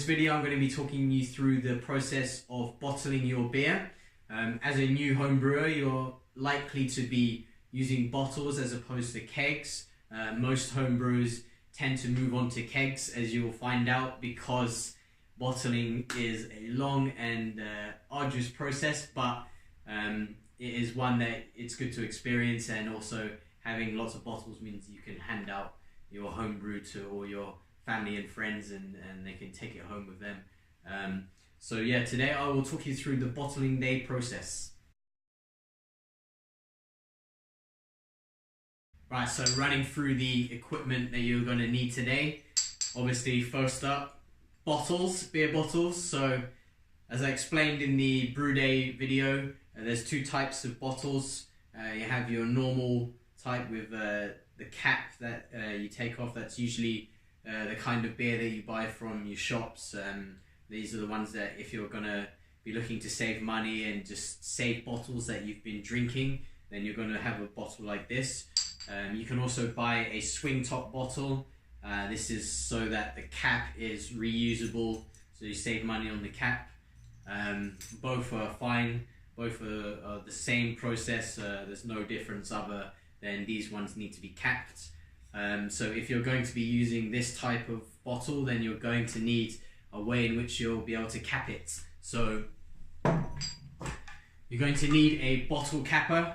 video I'm going to be talking you through the process of bottling your beer. As a new home brewer, you're likely to be using bottles as opposed to kegs. Most home brewers tend to move on to kegs, as you will find out, because bottling is a long and arduous process, but it is one that it's good to experience, and also having lots of bottles means you can hand out your home brew to all your family and friends, and they can take it home with them. So yeah, today I will talk you through the bottling day process. Right, so running through the equipment that you're going to need today. Obviously, first up, bottles, beer bottles. So as I explained in the brew day video, there's two types of bottles. You have your normal type with the cap that you take off. That's usually the kind of beer that you buy from your shops. These are the ones that, if you're gonna be looking to save money and just save bottles that you've been drinking, then you're gonna have a bottle like this. You can also buy a swing top bottle. This is so that the cap is reusable, so you save money on the cap. Both are fine, both are the same process. There's no difference other than these ones need to be capped. So if you're going to be using this type of bottle, then you're going to need a way in which you'll be able to cap it. So you're going to need a bottle capper.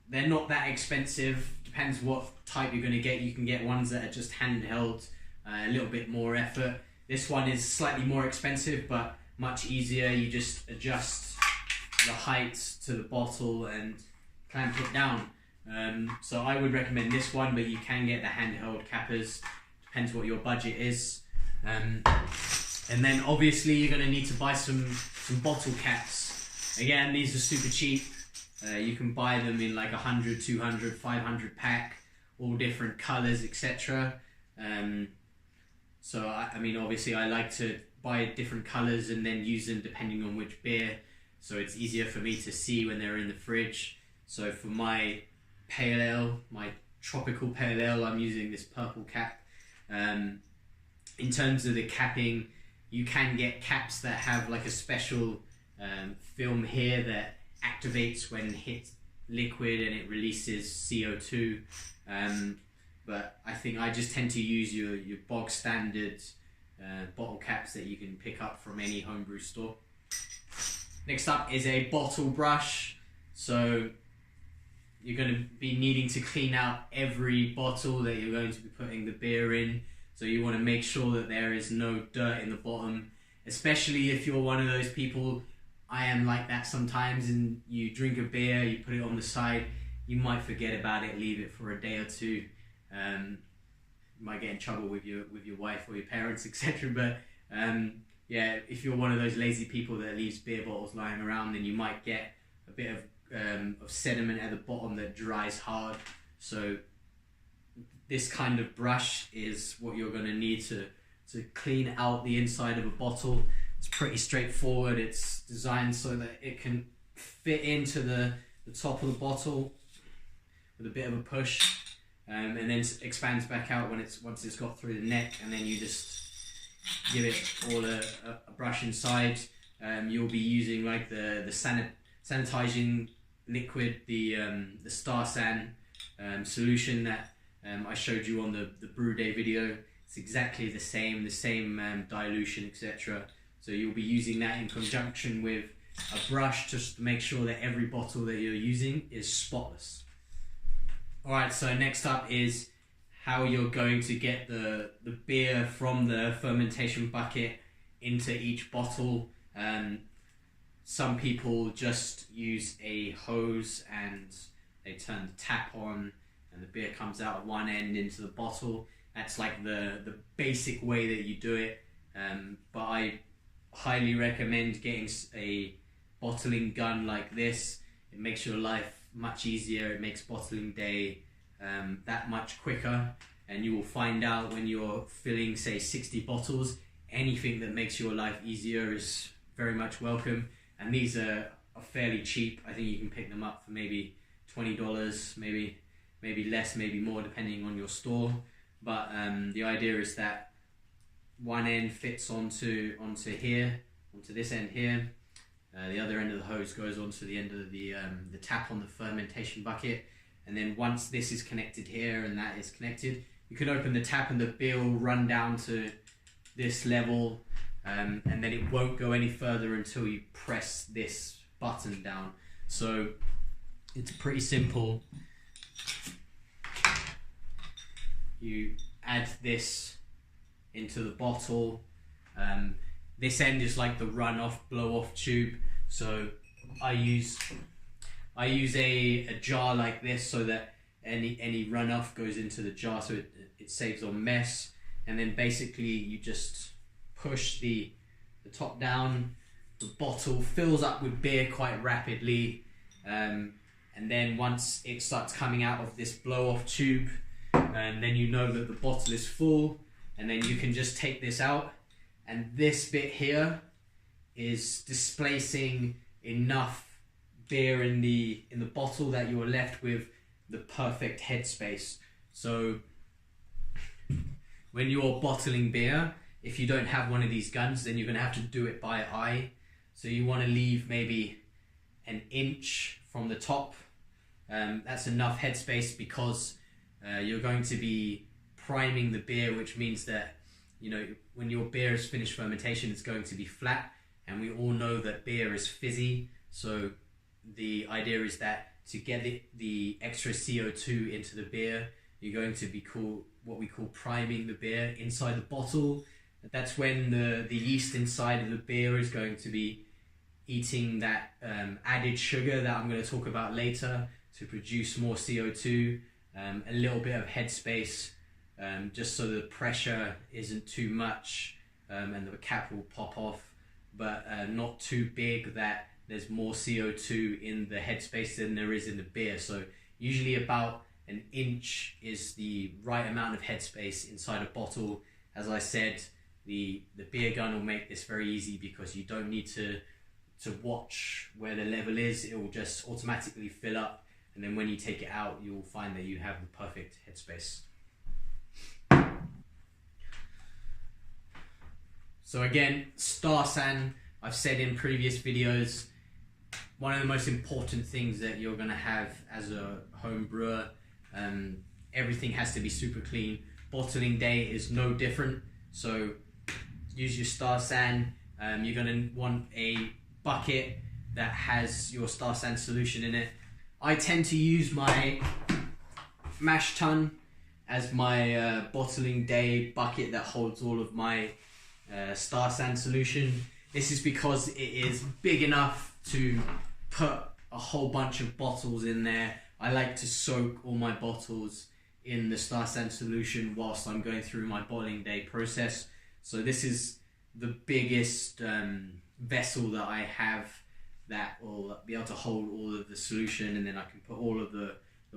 They're not that expensive, depends what type you're going to get. You can get ones that are just handheld, a little bit more effort. This one is slightly more expensive but much easier. You just adjust the height to the bottle and clamp it down. So I would recommend this one, but you can get the handheld cappers, depends what your budget is. And then obviously you're going to need to buy some bottle caps. Again, these are super cheap. You can buy them in like 100, 200, 500 pack, all different colors, etc. So I mean, obviously I like to buy different colors and then use them depending on which beer, so it's easier for me to see when they're in the fridge. So for my pale ale, my tropical pale ale, I'm using this purple cap. In terms of the capping, you can get caps that have like a special film here that activates when hit liquid and it releases CO2. But I think I just tend to use your bog standard bottle caps that you can pick up from any homebrew store. Next up is a bottle brush. So you're going to be needing to clean out every bottle that you're going to be putting the beer in. So you want to make sure that there is no dirt in the bottom, especially if you're one of those people, I am like that sometimes, and you drink a beer, you put it on the side, you might forget about it, leave it for a day or two. You might get in trouble with your wife or your parents, etc. But yeah, if you're one of those lazy people that leaves beer bottles lying around, then you might get a bit of sediment at the bottom that dries hard. So this kind of brush is what you're going to need to clean out the inside of a bottle. It's pretty straightforward. It's designed so that it can fit into the top of the bottle with a bit of a push, and then it expands back out once it's got through the neck, and then you just give it all a brush inside. You'll be using like the sanitizing liquid, the Star San solution that I showed you on the brew day video. It's exactly the same dilution, etc. So you'll be using that in conjunction with a brush just to make sure that every bottle that you're using is spotless. Alright, so next up is how you're going to get the beer from the fermentation bucket into each bottle. Some people just use a hose and they turn the tap on and the beer comes out at one end into the bottle. That's like the basic way that you do it. But I highly recommend getting a bottling gun like this. It makes your life much easier. It makes bottling day that much quicker, and you will find out when you're filling, say, 60 bottles, anything that makes your life easier is very much welcome. And these are fairly cheap. I think you can pick them up for maybe $20, maybe less, maybe more, depending on your store. But the idea is that one end fits onto here, onto this end here. The other end of the hose goes onto the end of the tap on the fermentation bucket. And then once this is connected here and that is connected, you can open the tap and the beer will run down to this level, and then it won't go any further until you press this button down. So it's pretty simple. You add this into the bottle. This end is like the runoff, blow-off tube. So I use a jar like this so that any runoff goes into the jar, so it saves on mess. And then basically you just push the top down. The bottle fills up with beer quite rapidly, and then once it starts coming out of this blow-off tube, and then you know that the bottle is full, and then you can just take this out, and this bit here is displacing enough beer in the bottle that you are left with the perfect headspace. So when you're bottling beer, if you don't have one of these guns, then you're going to have to do it by eye. So you want to leave maybe an inch from the top. That's enough headspace, because you're going to be priming the beer, which means that, you know, when your beer is finished fermentation, it's going to be flat, and we all know that beer is fizzy. So the idea is that to get the extra CO2 into the beer, you're going to be what we call priming the beer inside the bottle. That's when the yeast inside of the beer is going to be eating that added sugar that I'm going to talk about later to produce more CO2, a little bit of headspace, just so the pressure isn't too much, and the cap will pop off, but not too big that there's more CO2 in the headspace than there is in the beer. So usually about an inch is the right amount of headspace inside a bottle. As I said, the beer gun will make this very easy, because you don't need to watch where the level is. It will just automatically fill up, and then when you take it out, you'll find that you have the perfect headspace. So again, Star San, I've said in previous videos, one of the most important things that you're going to have as a home brewer. Everything has to be super clean. Bottling day is no different. So use your Star San. You're going to want a bucket that has your Star San solution in it. I tend to use my mash tun as my bottling day bucket that holds all of my Star San solution. This is because it is big enough to put a whole bunch of bottles in there. I like to soak all my bottles in the Star San solution whilst I'm going through my bottling day process. So this is the biggest vessel that I have that will be able to hold all of the solution, and then I can put all of the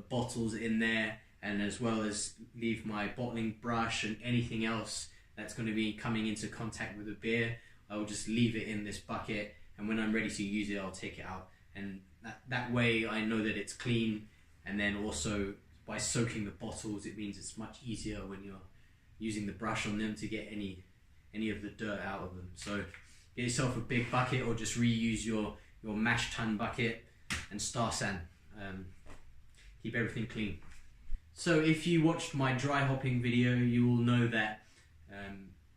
bottles in there, and as well as leave my bottling brush and anything else that's going to be coming into contact with the beer. I will just leave it in this bucket, and when I'm ready to use it, I'll take it out, and that way I know that it's clean. And then also by soaking the bottles, it means it's much easier when you're using the brush on them to get any of the dirt out of them. So get yourself a big bucket, or just reuse your mash tun bucket and Star San. Keep everything clean. So if you watched my dry hopping video, you will know that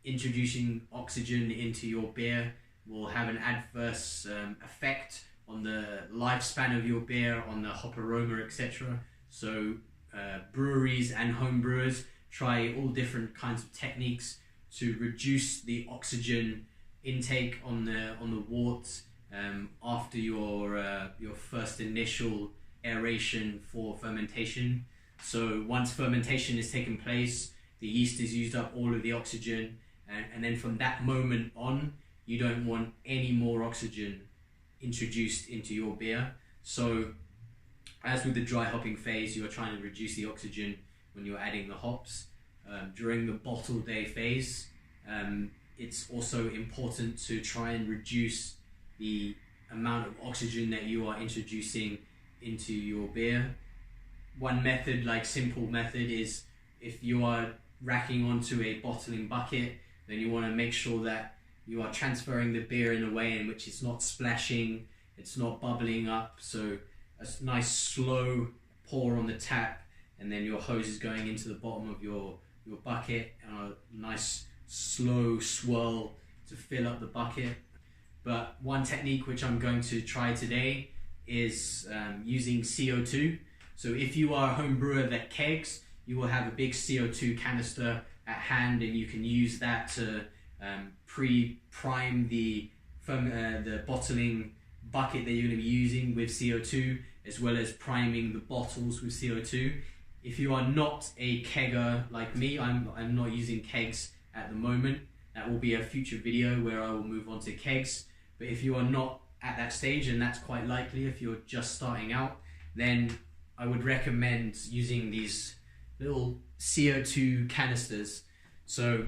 introducing oxygen into your beer will have an adverse effect on the lifespan of your beer, on the hop aroma, etc. So breweries and home brewers try all different kinds of techniques to reduce the oxygen intake on the wort after your first initial aeration for fermentation. So once fermentation has taken place, the yeast has used up all of the oxygen, and then from that moment on, you don't want any more oxygen introduced into your beer. So as with the dry hopping phase, you're trying to reduce the oxygen when you're adding the hops. During the bottle day phase, it's also important to try and reduce the amount of oxygen that you are introducing into your beer. One method, like simple method, is if you are racking onto a bottling bucket, then you want to make sure that you are transferring the beer in a way in which it's not splashing, it's not bubbling up. So a nice slow pour on the tap, and then your hose is going into the bottom of your bucket, and a nice slow swirl to fill up the bucket. But one technique which I'm going to try today is using CO2. So if you are a home brewer that kegs, you will have a big CO2 canister at hand, and you can use that to pre-prime the bottling bucket that you're going to be using with CO2, as well as priming the bottles with CO2. If you are not a kegger like me, I'm not using kegs at the moment. That will be a future video where I will move on to kegs. But if you are not at that stage, and that's quite likely if you're just starting out, then I would recommend using these little CO2 canisters. So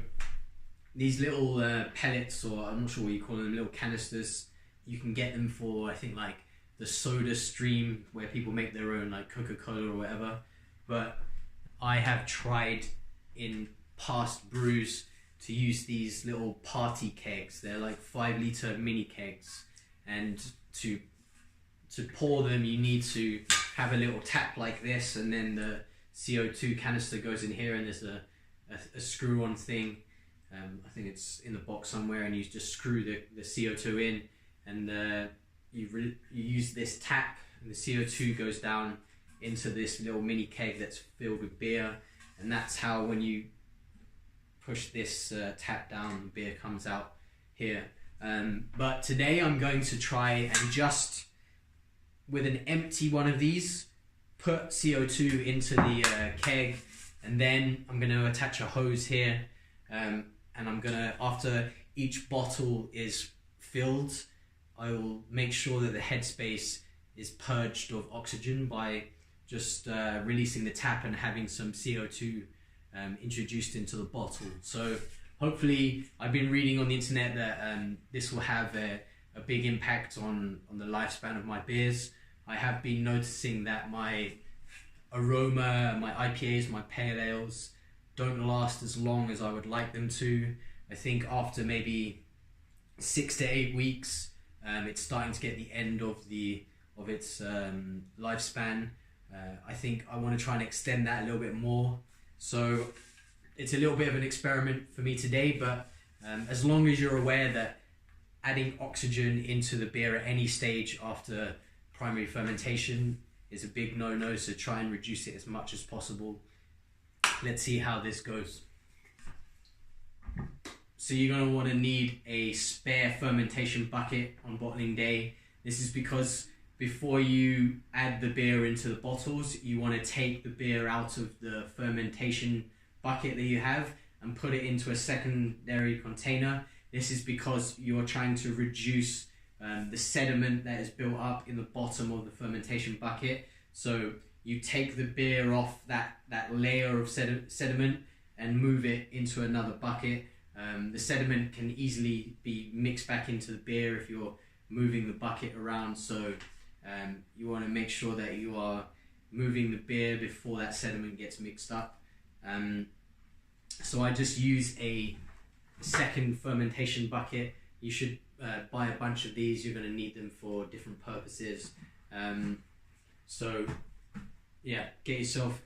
these little pellets, or I'm not sure what you call them, little canisters, you can get them for, I think, like the Soda Stream, where people make their own, like Coca-Cola or whatever. But I have tried in past brews to use these little party kegs. They're like 5-litre mini kegs, and to pour them you need to have a little tap like this, and then the CO2 canister goes in here, and there's a screw-on thing. I think it's in the box somewhere, and you just screw the CO2 in, and you use this tap, and the CO2 goes down into this little mini keg that's filled with beer, and that's how, when you push this tap down, beer comes out here. But today I'm going to try and just, with an empty one of these, put CO2 into the keg, and then I'm going to attach a hose here, and I'm going to, after each bottle is filled, I will make sure that the headspace is purged of oxygen by just releasing the tap and having some CO2 introduced into the bottle. So hopefully, I've been reading on the internet that this will have a big impact on the lifespan of my beers. I have been noticing that my aroma, my IPAs, my pale ales don't last as long as I would like them to. I think after maybe 6 to 8 weeks, it's starting to get the end of its lifespan. I think I want to try and extend that a little bit more. So it's a little bit of an experiment for me today, but as long as you're aware that adding oxygen into the beer at any stage after primary fermentation is a big no-no, so try and reduce it as much as possible. Let's see how this goes. So you're going to want to need a spare fermentation bucket on bottling day. This is because before you add the beer into the bottles, you want to take the beer out of the fermentation bucket that you have and put it into a secondary container. This is because you're trying to reduce the sediment that is built up in the bottom of the fermentation bucket. So you take the beer off that layer of sediment and move it into another bucket. The sediment can easily be mixed back into the beer if you're moving the bucket around. So you want to make sure that you are moving the beer before that sediment gets mixed up. So I just use a second fermentation bucket. You should buy a bunch of these. You're going to need them for different purposes. So yeah, get yourself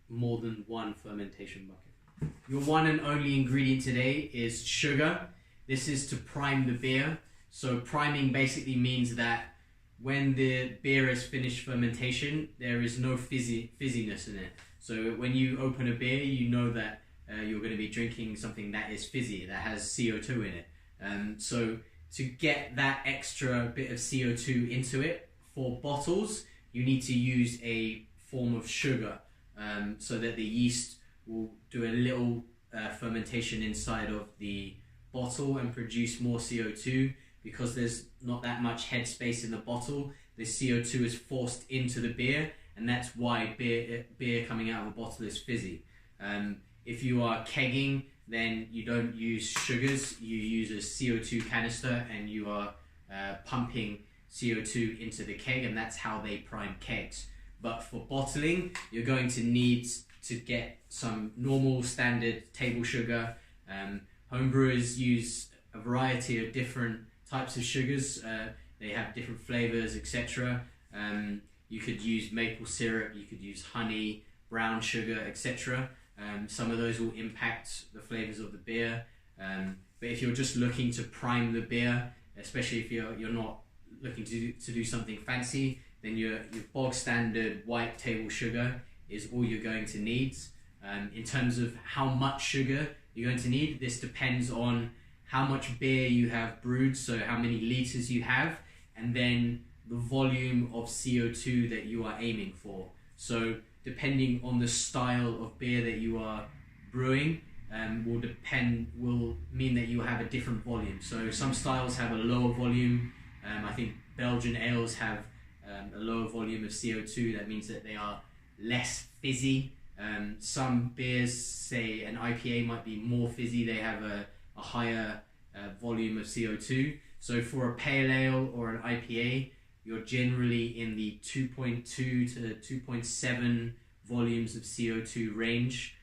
more than one fermentation bucket. Your one and only ingredient today is sugar. This is to prime the beer. So priming basically means that when the beer has finished fermentation, there is no fizziness in it. So when you open a beer, you know that you're going to be drinking something that is fizzy, that has CO2 in it. So to get that extra bit of CO2 into it for bottles, you need to use a form of sugar, so that the yeast will do a little fermentation inside of the bottle and produce more CO2. Because there's not that much headspace in the bottle, the CO2 is forced into the beer, and that's why beer coming out of a bottle is fizzy. If you are kegging, then you don't use sugars, you use a CO2 canister, and you are pumping CO2 into the keg, and that's how they prime kegs. But for bottling, you're going to need to get some normal standard table sugar, Homebrewers use a variety of different types of sugars. They have different flavors, etc. You could use maple syrup, you could use honey, brown sugar, etc. Some of those will impact the flavors of the beer. But if you're just looking to prime the beer, especially if you're not looking to do something fancy, then your bog standard white table sugar is all you're going to need. In terms of how much sugar you're going to need, this depends on how much beer you have brewed, so how many liters you have, and then the volume of CO2 that you are aiming for. So depending on the style of beer that you are brewing, will mean that you have a different volume. So some styles have a lower volume. I think Belgian ales have a lower volume of CO2. That means that they are less fizzy. Some beers, say an IPA, might be more fizzy. They have a higher volume of CO2. So for a pale ale or an IPA, you're generally in the 2.2 to 2.7 volumes of CO2 range.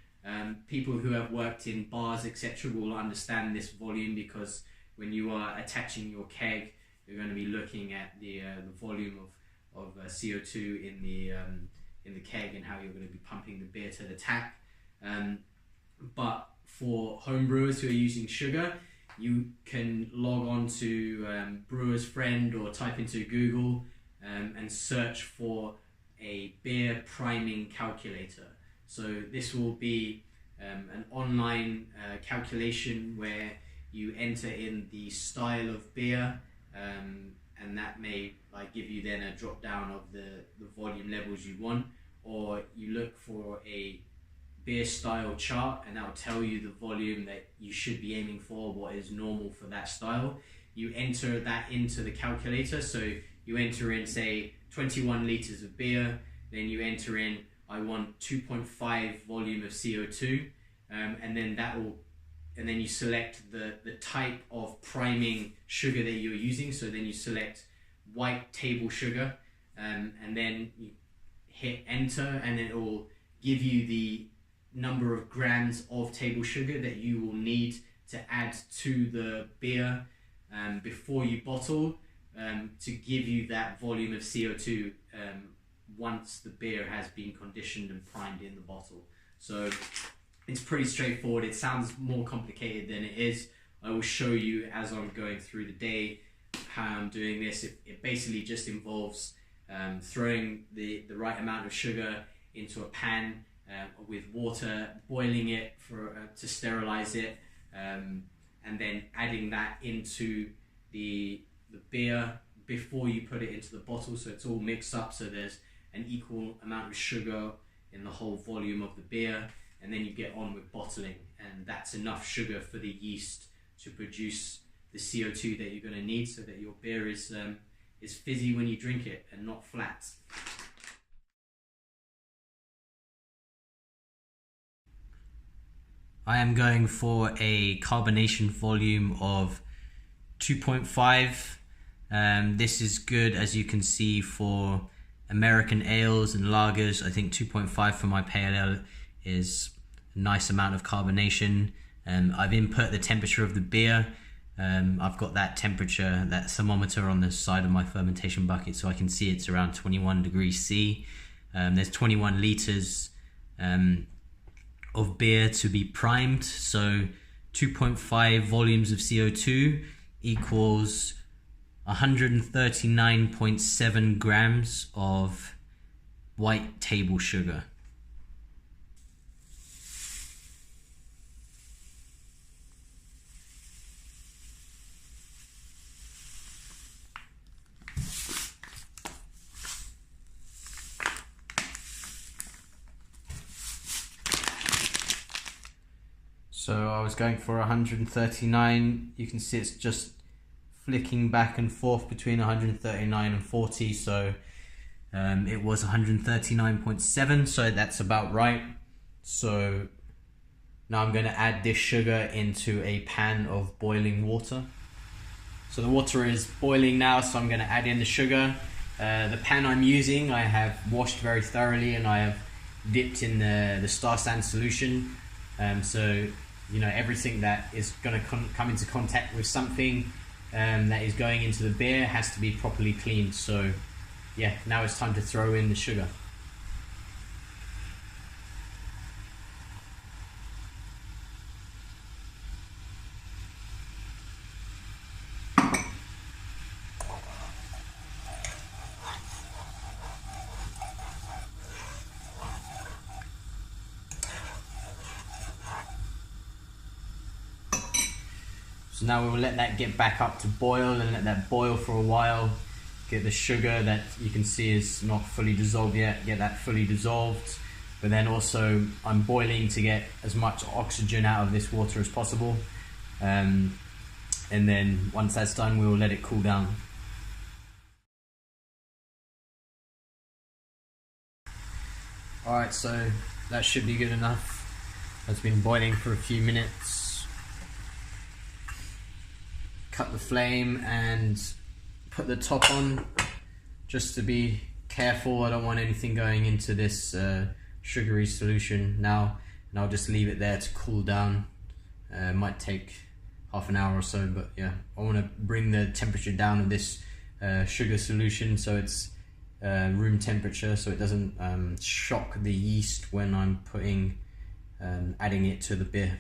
People who have worked in bars, etc., will understand this volume, because when you are attaching your keg, you're going to be looking at the volume of CO2 in the keg and how you're going to be pumping the beer to the tap. But for home brewers who are using sugar, you can log on to Brewer's Friend or type into Google and search for a beer priming calculator. So this will be an online calculation where you enter in the style of beer, and that may give you then a drop down of the volume levels you want, or you look for a beer style chart and that will tell you the volume that you should be aiming for, what is normal for that style. You enter that into the calculator, so you enter in, say, 21 liters of beer, then you enter in, I want 2.5 volume of CO2, and then you select the type of priming sugar that you're using. So then you select white table sugar, and then you hit enter, and it will give you the number of grams of table sugar that you will need to add to the beer before you bottle, to give you that volume of CO2 once the beer has been conditioned and primed in the bottle. So it's pretty straightforward. It sounds more complicated than it is. I will show you as I'm going through the day how I'm doing this. It basically just involves throwing the right amount of sugar into a pan with water, boiling it to sterilize it, and then adding that into the beer before you put it into the bottle, so it's all mixed up, so there's an equal amount of sugar in the whole volume of the beer, and then you get on with bottling, and that's enough sugar for the yeast to produce the CO2 that you're going to need, so that your beer is fizzy when you drink it and not flat. I am going for a carbonation volume of 2.5. This is good, as you can see, for American ales and lagers. I think 2.5 for my pale ale is a nice amount of carbonation. I've input the temperature of the beer. I've got that temperature, that thermometer on the side of my fermentation bucket, so I can see it's around 21 degrees C. There's 21 liters of beer to be primed, so 2.5 volumes of CO2 equals 139.7 grams of white table sugar. So I was going for 139. You can see it's just flicking back and forth between 139 and 40, so it was 139.7, so that's about right. So now I'm going to add this sugar into a pan of boiling water. So the water is boiling now, so I'm going to add in the sugar. The pan I'm using I have washed very thoroughly, and I have dipped in the star sand solution. So you know, everything that is going to come into contact with something that is going into the beer has to be properly cleaned. So yeah, now it's time to throw in the sugar. So now we will let that get back up to boil and let that boil for a while. Get the sugar that you can see is not fully dissolved yet, get that fully dissolved. But then also I'm boiling to get as much oxygen out of this water as possible. And then once that's done, we will let it cool down. Alright, so that should be good enough. It's been boiling for a few minutes. Cut the flame and put the top on, just to be careful. I don't want anything going into this sugary solution now, and I'll just leave it there to cool down. It might take half an hour or so, but yeah, I want to bring the temperature down of this sugar solution so it's room temperature, so it doesn't shock the yeast when I'm adding it to the beer.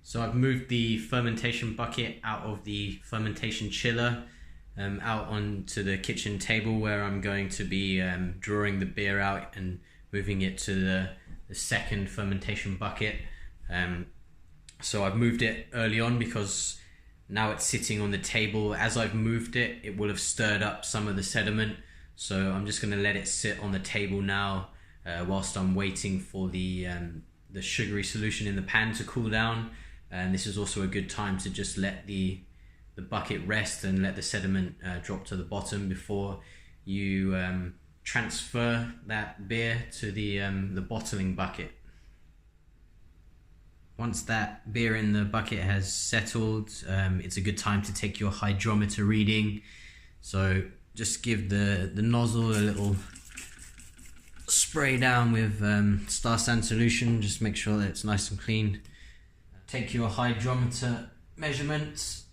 So I've moved the fermentation bucket out of the fermentation chiller out onto the kitchen table, where I'm going to be drawing the beer out and moving it to the second fermentation bucket. So I've moved it early on because now it's sitting on the table. As I've moved it, it will have stirred up some of the sediment. So I'm just going to let it sit on the table now whilst I'm waiting for the sugary solution in the pan to cool down. And this is also a good time to just let the bucket rest and let the sediment drop to the bottom before you transfer that beer to the bottling bucket. Once that beer in the bucket has settled, it's a good time to take your hydrometer reading. So just give the nozzle a little spray down with Star San solution. Just make sure that it's nice and clean. Take your hydrometer measurements.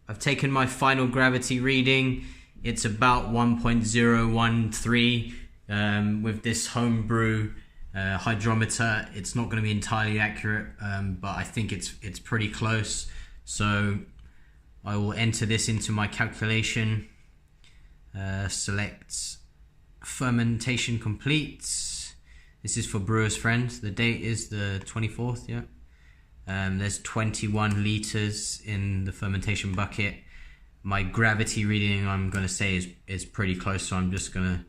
I've taken my final gravity reading. It's about 1.013 with this homebrew hydrometer. It's not going to be entirely accurate, but I think it's pretty close. So I will enter this into my calculation. Select fermentation complete. This is for Brewer's Friend. The date is the 24th. Yeah. There's 21 liters in the fermentation bucket. My gravity reading, I'm going to say, is pretty close. So I'm just going to.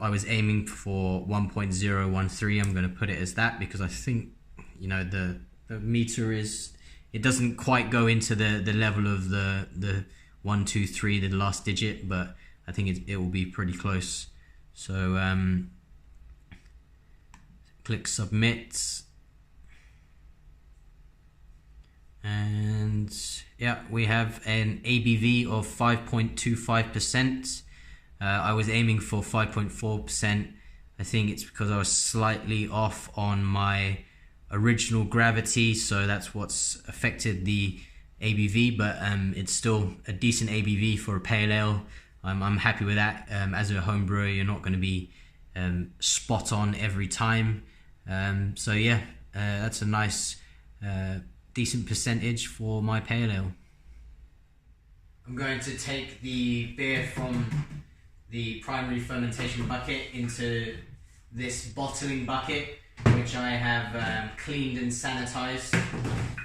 I was aiming for 1.013. I'm going to put it as that because I think, you know, the meter it doesn't quite go into the level of the 1, 2, 3, the last digit, but I think it will be pretty close. So click submit, and yeah, we have an ABV of 5.25%. I was aiming for 5.4%. I think it's because I was slightly off on my original gravity, so that's what's affected the ABV, but it's still a decent ABV for a pale ale. I'm happy with that. As a home brewer, you're not going to be spot on every time. So yeah, that's a nice decent percentage for my pale ale. I'm going to take the beer from the primary fermentation bucket into this bottling bucket, which I have cleaned and sanitized.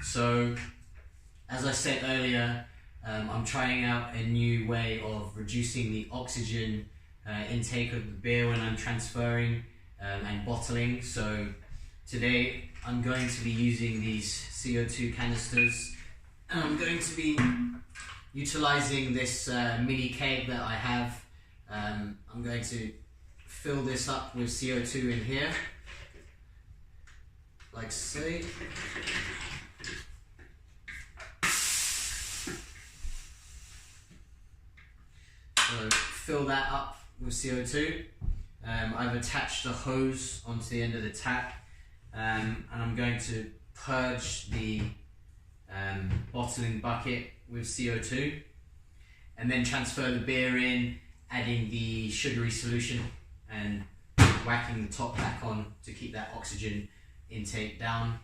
So, as I said earlier, I'm trying out a new way of reducing the oxygen intake of the beer when I'm transferring and bottling. So today I'm going to be using these CO2 canisters, and I'm going to be utilizing this mini keg that I have. I'm going to fill this up with CO2 in here. like so. So fill that up with CO2. I've attached a hose onto the end of the tap, and I'm going to purge the bottling bucket with CO2 and then transfer the beer in, adding the sugary solution and whacking the top back on to keep that oxygen intake down,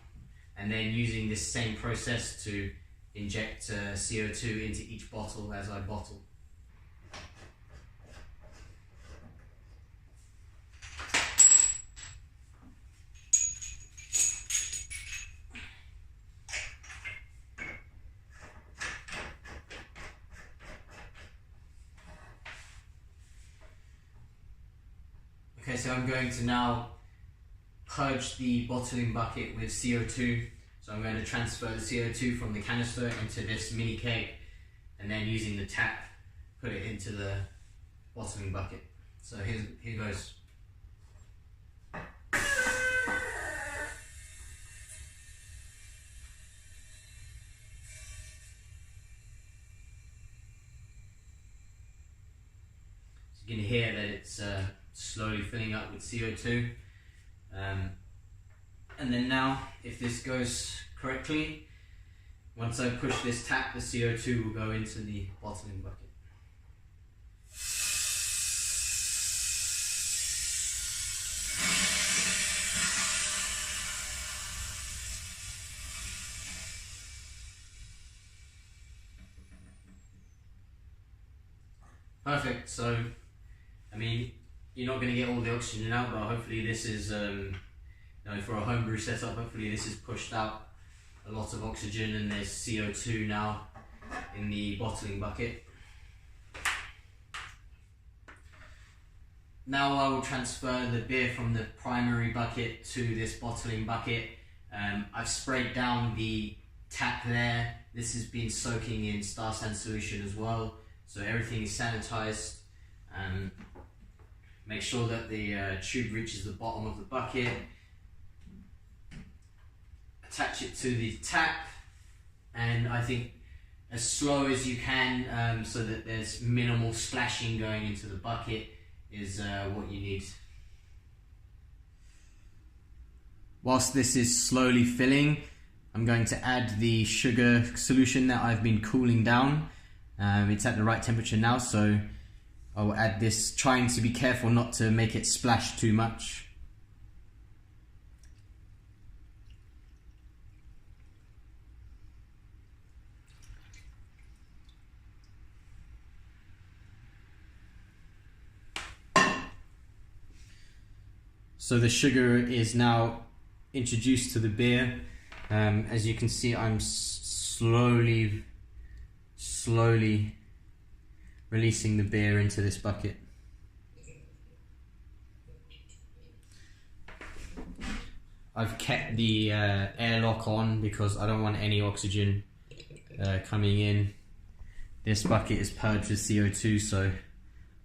and then using this same process to inject CO2 into each bottle as I bottle. Okay, so I'm going to now purge the bottling bucket with CO2. So I'm going to transfer the CO2 from the canister into this mini keg, and then using the tap, put it into the bottling bucket. So here goes. So you can hear that it's slowly filling up with CO2. And then now, if this goes correctly, once I push this tap, the CO2 will go into the bottling bucket. Perfect. So, I mean, you're not going to get all the oxygen out, but hopefully this is, for a homebrew setup, hopefully this has pushed out a lot of oxygen, and there's CO2 now in the bottling bucket. Now I will transfer the beer from the primary bucket to this bottling bucket. I've sprayed down the tap there. This has been soaking in star sand solution as well, so everything is sanitized. Make sure that the tube reaches the bottom of the bucket. Attach it to the tap, and I think as slow as you can, so that there's minimal splashing going into the bucket, is what you need. Whilst this is slowly filling, I'm going to add the sugar solution that I've been cooling down. It's at the right temperature now, so I'll add this, trying to be careful not to make it splash too much. So the sugar is now introduced to the beer. As you can see, I'm slowly releasing the beer into this bucket. I've kept the airlock on because I don't want any oxygen coming in. This bucket is purged with CO2, so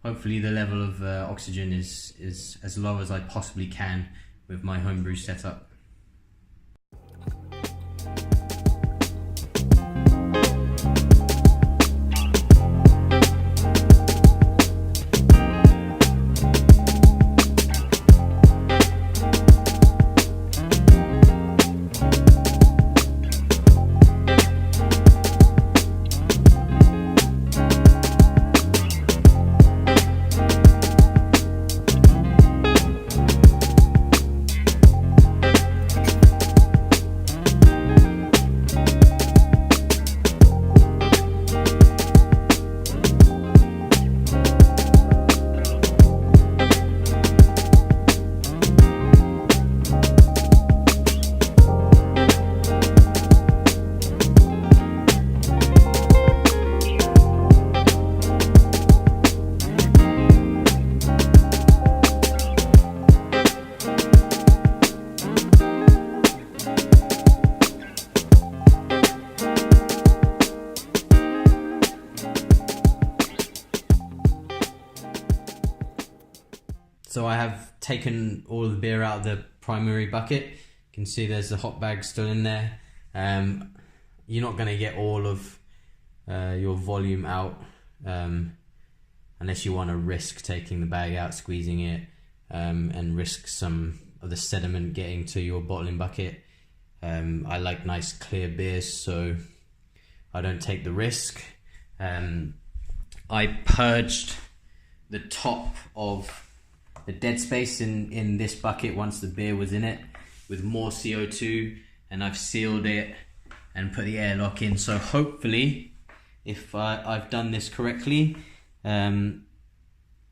hopefully the level of oxygen is as low as I possibly can with my homebrew setup. So I have taken all of the beer out of the primary bucket. You can see there's the hot bag still in there. You're not going to get all of your volume out unless you want to risk taking the bag out, squeezing it, and risk some of the sediment getting to your bottling bucket. I like nice clear beers, so I don't take the risk. I purged the top of the dead space in this bucket once the beer was in it with more CO2, and I've sealed it and put the airlock in. So hopefully, if I've done this correctly,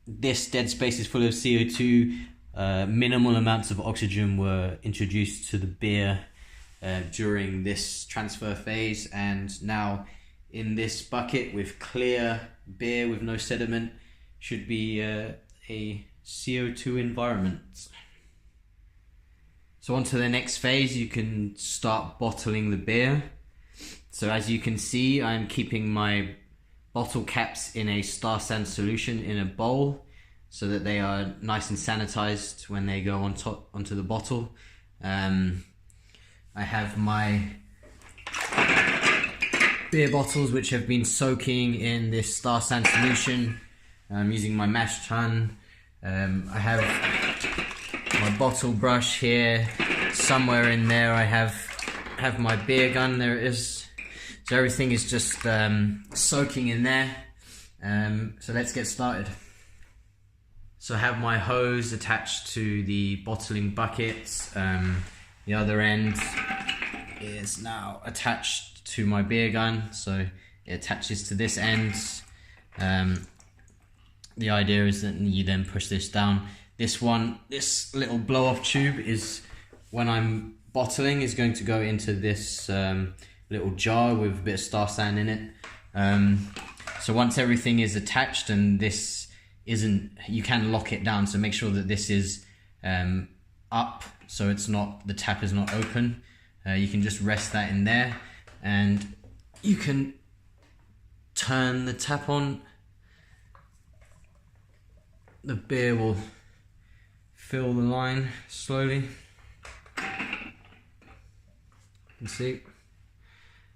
this dead space is full of CO2. Minimal amounts of oxygen were introduced to the beer during this transfer phase, and now in this bucket with clear beer with no sediment should be a CO2 environment. So on to the next phase, you can start bottling the beer. So as you can see, I'm keeping my bottle caps in a star sand solution in a bowl so that they are nice and sanitized when they go onto the bottle. I have my beer bottles which have been soaking in this star sand solution. I'm using my mash tun. I have my bottle brush here. Somewhere in there I have my beer gun. There it is. So everything is just soaking in there. So let's get started. So I have my hose attached to the bottling buckets. The other end is now attached to my beer gun, so it attaches to this end. The idea is that you then push this down. This little blow off tube is, when I'm bottling, is going to go into this little jar with a bit of star sand in it. So once everything is attached, and this isn't, you can lock it down, so make sure that this is up, so it's not, the tap is not open. You can just rest that in there, and you can turn the tap on. The beer will fill the line slowly. You can see.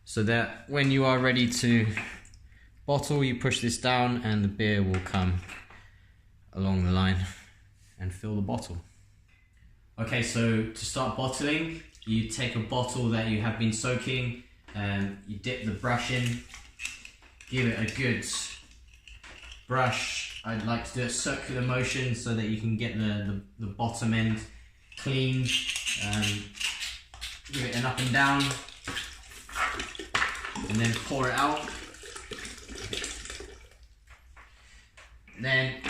So that when you are ready to bottle, you push this down and the beer will come along the line and fill the bottle. Okay, so to start bottling, you take a bottle that you have been soaking, and you dip the brush in, give it a good brush. I'd like to do a circular motion so that you can get the bottom end clean. Give it an up and down, and then pour it out. Then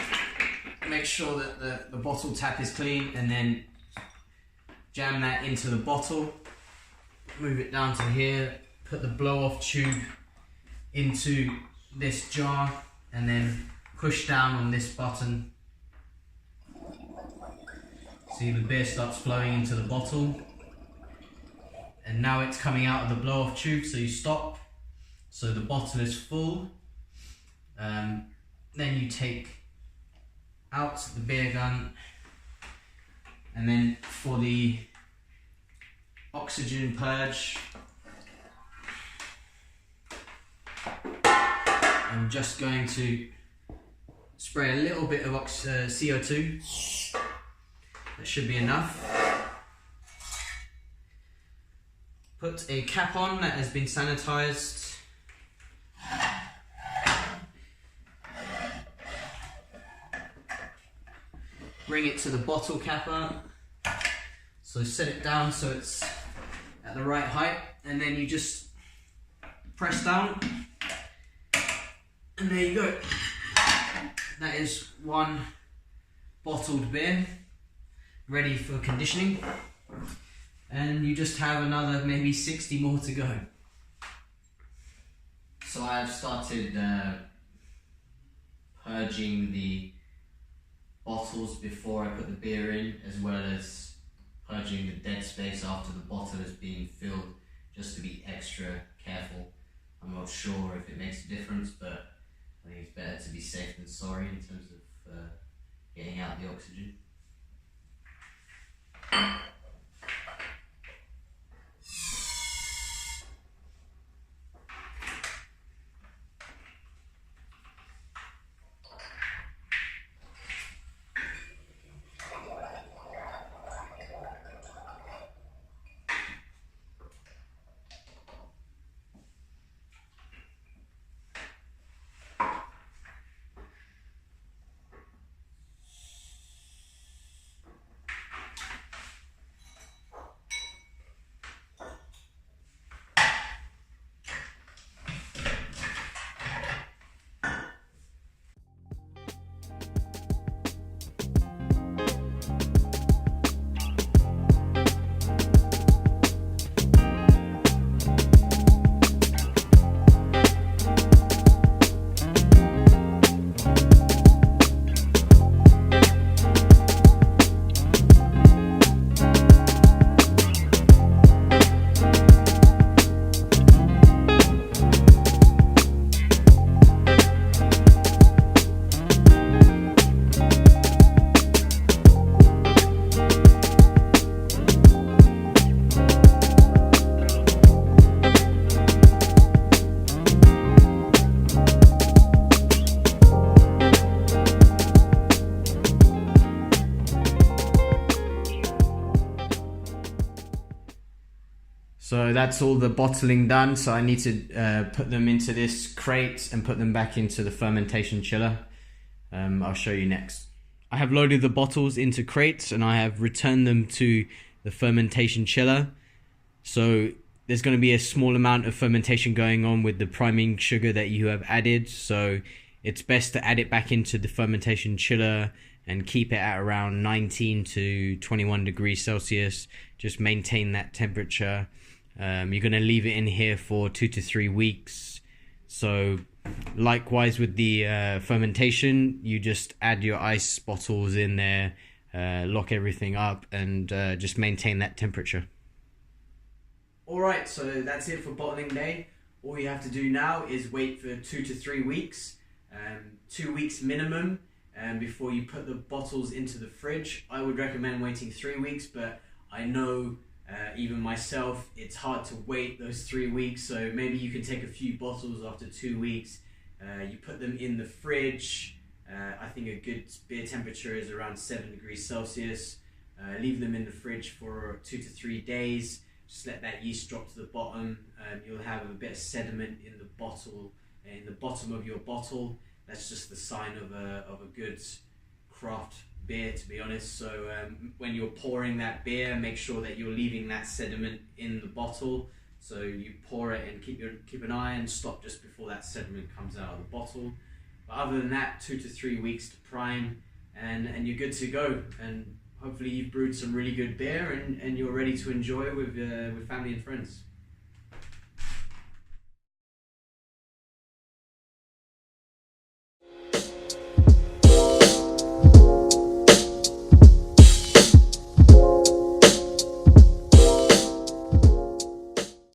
make sure that the bottle tap is clean, and then jam that into the bottle. Move it down to here, put the blow off tube into this jar, and then push down on this button. See, the beer starts flowing into the bottle, and now it's coming out of the blow off tube, so you stop, so the bottle is full. Then you take out the beer gun, and then for the oxygen purge, I'm just going to spray a little bit of CO2. That should be enough. Put a cap on that has been sanitized. Bring it to the bottle capper. So set it down so it's at the right height, and then you just press down, and there you go. That is one bottled beer ready for conditioning, and you just have another maybe 60 more to go. So I've started purging the bottles before I put the beer in, as well as purging the dead space after the bottle is being filled, just to be extra careful. I'm not sure if it makes a difference, but I think it's better to be safe than sorry in terms of getting out the oxygen. So that's all the bottling done. So I need to put them into this crate and put them back into the fermentation chiller. I'll show you next. I have loaded the bottles into crates and I have returned them to the fermentation chiller. So there's going to be a small amount of fermentation going on with the priming sugar that you have added. So it's best to add it back into the fermentation chiller and keep it at around 19 to 21 degrees Celsius. Just maintain that temperature. You're going to leave it in here for 2 to 3 weeks. So likewise with the fermentation, you just add your ice bottles in there, lock everything up, and just maintain that temperature. Alright, so that's it for bottling day. All you have to do now is wait for 2 to 3 weeks, 2 weeks minimum, before you put the bottles into the fridge. I would recommend waiting 3 weeks, but I know even myself, it's hard to wait those 3 weeks, so maybe you can take a few bottles after 2 weeks. You put them in the fridge. I think a good beer temperature is around 7 degrees Celsius. Leave them in the fridge for 2 to 3 days. Just let that yeast drop to the bottom. You'll have a bit of sediment in the bottle, in the bottom of your bottle. That's just the sign of a good craft beer, to be honest. So when you're pouring that beer, make sure that you're leaving that sediment in the bottle. So you pour it and keep an eye and stop just before that sediment comes out of the bottle. But other than that, 2 to 3 weeks to prime, and you're good to go. And hopefully you've brewed some really good beer and you're ready to enjoy with family and friends.